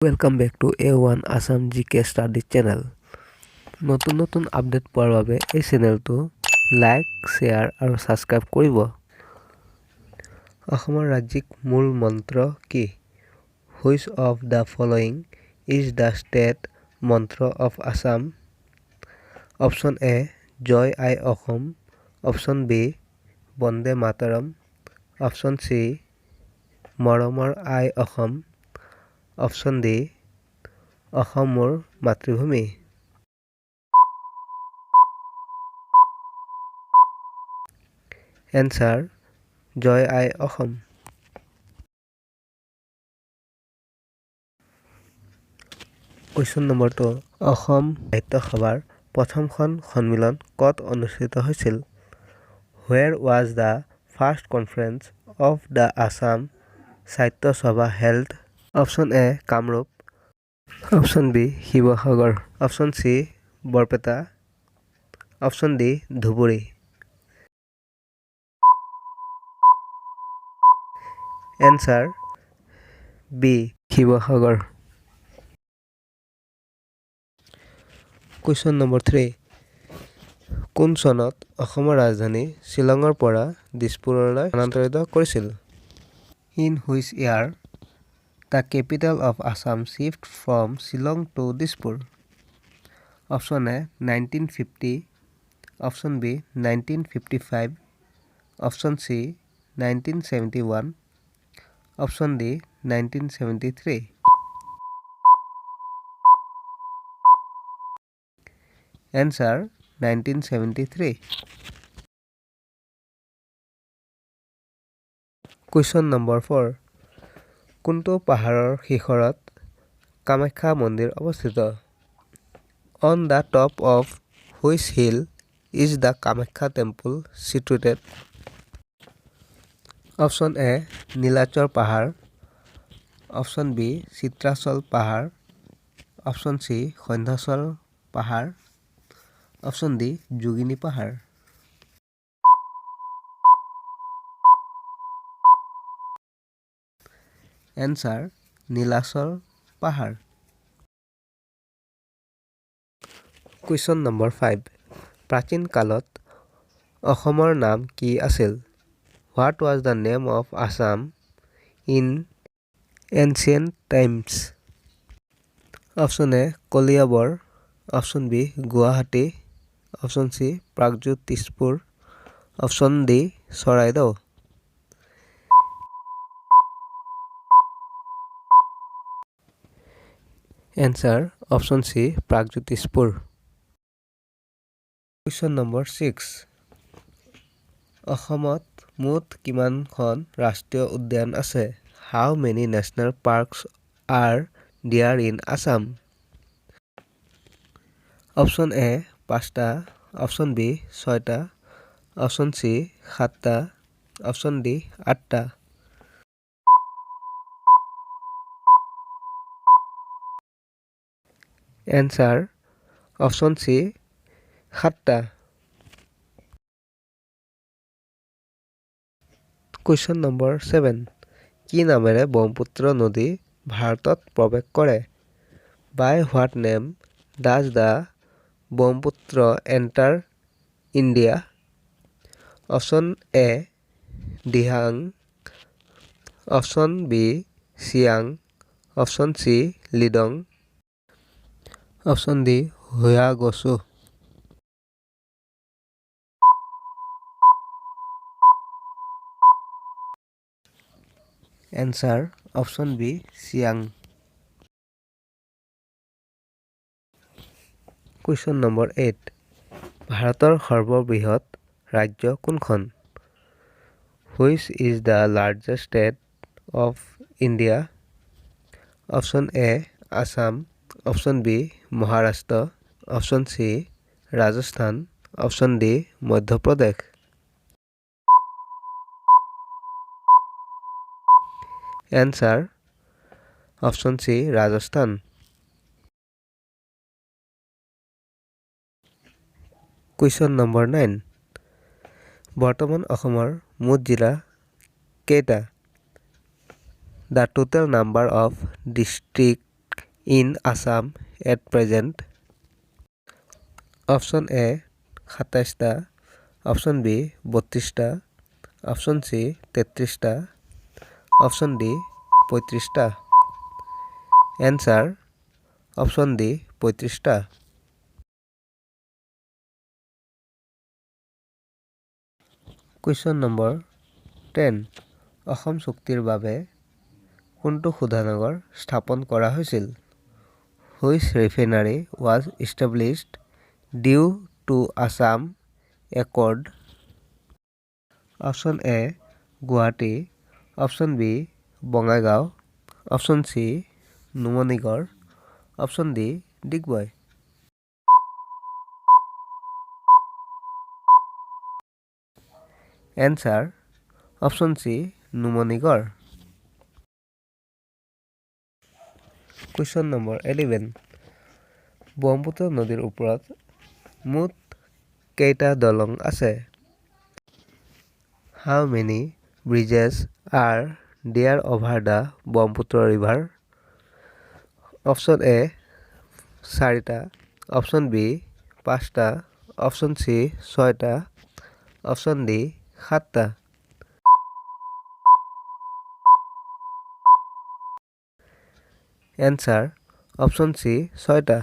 Welcome back to A1 Assam Gk Study channel. নতুন update পোৱাৰ বাবে এই চেনেলটো লাইক, শ্বেয়াৰ আৰু সাবস্ক্ৰাইব কৰিব। অসমৰ ৰাজ্যিক মূল মন্ত্ৰ কি? Which of the following is the state mantra of Assam? Option A, Joy I Assam. Option B, Bonde Mataram. Option C, Moromor I Assam. Option D, Assam মোৰ মাতৃভূমি। Answer, Joy I Assam. Question number 2. Assam সাহিত্য সভাৰ প্ৰথমখন সন্মিলন ক'ত অনুষ্ঠিত হৈছিল? Where was the first conference of the Assam Sahitya Sabha held? Option A, Kamrup. Option B, Shivasagar. Option C, Borpeta. Option D, Dhuburi. Answer B, Shivasagar. Question number 3. কোন চনত অসমৰ ৰাজধানী শ্বিলঙৰ পৰা দিছপুৰলৈ স্থানান্তৰিত কৰিছিল? In which year the capital of Assam shift from Shillong to Dispur? Option A, 1950. Option B, 1955. Option C, 1971. Option D, 1973. Answer, 1973. Question number 4. কোনটো পাহাৰৰ শিখৰত কামাখ্যা মন্দিৰ অৱস্থিত? On the top of which hill is the Kamakya temple situated? Option A, Nilachal পাহাৰ. Option B, Chitrachal পাহাৰ. Option C, Sandhyachal পাহাৰ. Option D, যোগিনী পাহাৰ. Answer, Nilachal পাহাৰ. Question number 5. প্ৰাচীন কালত অসমৰ নাম কি আছিল? What was the name of Assam in ancient times? Option A, Koliabor. Option B, Guwahati. Option C, Pragjyotispur. Option D, Charaidao. Answer, Option C, Pragjyotispur. Question number 6. অসমত মুঠ কিমানখন ৰাষ্ট্ৰীয় উদ্যান আছে? How many national parks are there in Assam? Option A, 5টা. Option B, 6টা. Option C, 7টা. Option D, 8টা. Answer, Option C, 7টা. Question number 7. কি নামেৰে ব্ৰহ্মপুত্ৰ নদী ভাৰতত প্ৰৱেশ কৰে? By what name does the Brahmaputra enter India? Option A, Dihang. Option B, Siang. Option C, Lidong. Option D, Huyagosu. Answer, Option B, Siang. Question number 8. ভাৰতৰ সৰ্ববৃহৎ ৰাজ্য কোনখন? Which is the largest state of India? Option A, Assam. Option B, Maharashtra. Option C, Rajasthan. Option D, Madhya Pradesh. Answer, Option C, Rajasthan. Question number 9. বৰ্তমান অসমৰ মুঠ জিলা কেইটা? The total number of districts in Assam at present? Option A 27টা, Option B 32টা, Option C 33টা, Option D 35টা। Answer Option D 35টা। Question number 10 Assam চুক্তিৰ বাবে কোনটো শোধনাগাৰ স্থাপন কৰা হৈছিল? Which refinery was established due to Assam Accord? Option A Guwahati, Option B Bongaigaon, Option C Numanigarh, Option D Digboi। Answer Option C Numanigarh। Question number 11 Brahmaputra নদীৰ ওপৰত মুঠ কেইটা দলং আছে? How many bridges are there over the Brahmaputra river? Option A 4টা, Option B 5টা, Option C 6টা, Option D 7টা। Answer Option C 6টা।